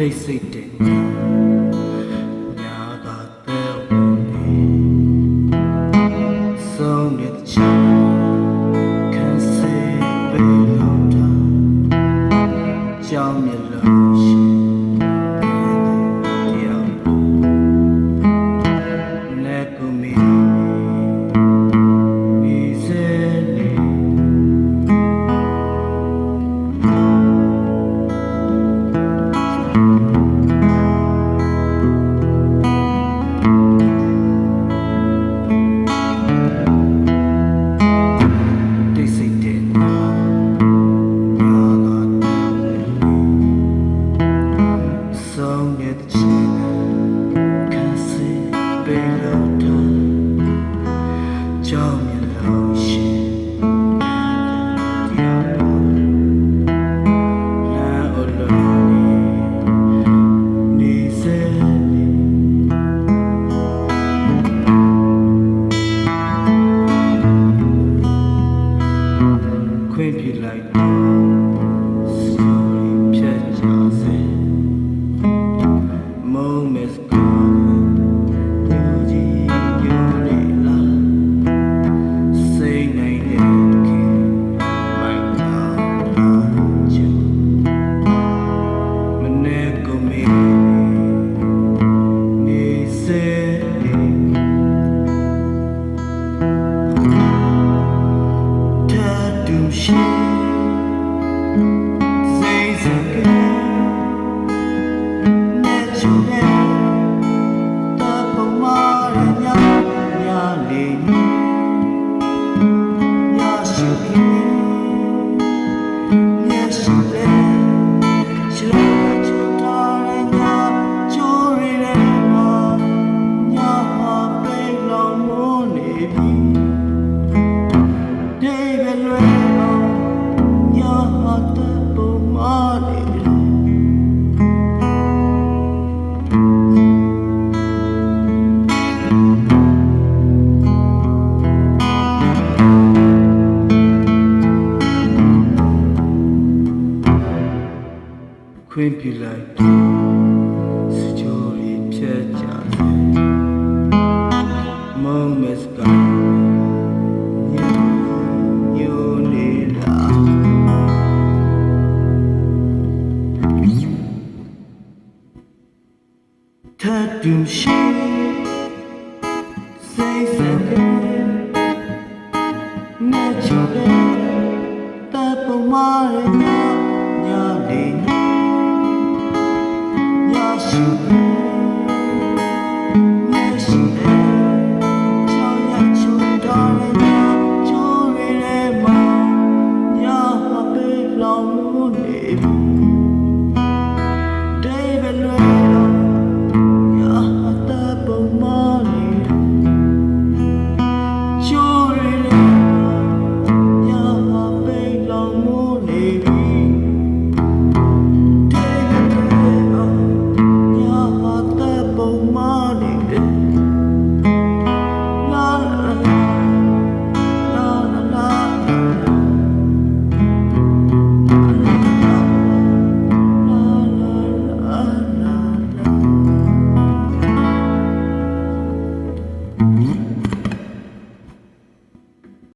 တိတ်ဆိတ်တဲ့ညာကတဲ့ဝင်နေဆုံးတဲ့ချောင်းခံစေပေလို့တာကြောင်းမျက်လုံးရှိတရားနဲ့ကိုမီနေစေနေကြောင်းမျက်လုံးရှိတရားလမ်းအလုံးနေစေနေခွင့်ပြုလိုက်ဖြတ်ကြစေမုံမက်ခွင့်ပြုလိုက်စကြိုရီဖြတ်ကြစေမုံမက်စကညိုနေလားထပ်တူရှိစိတ်ဆက်ကနဲ့ချေတပ်ပမာရညာလေးIf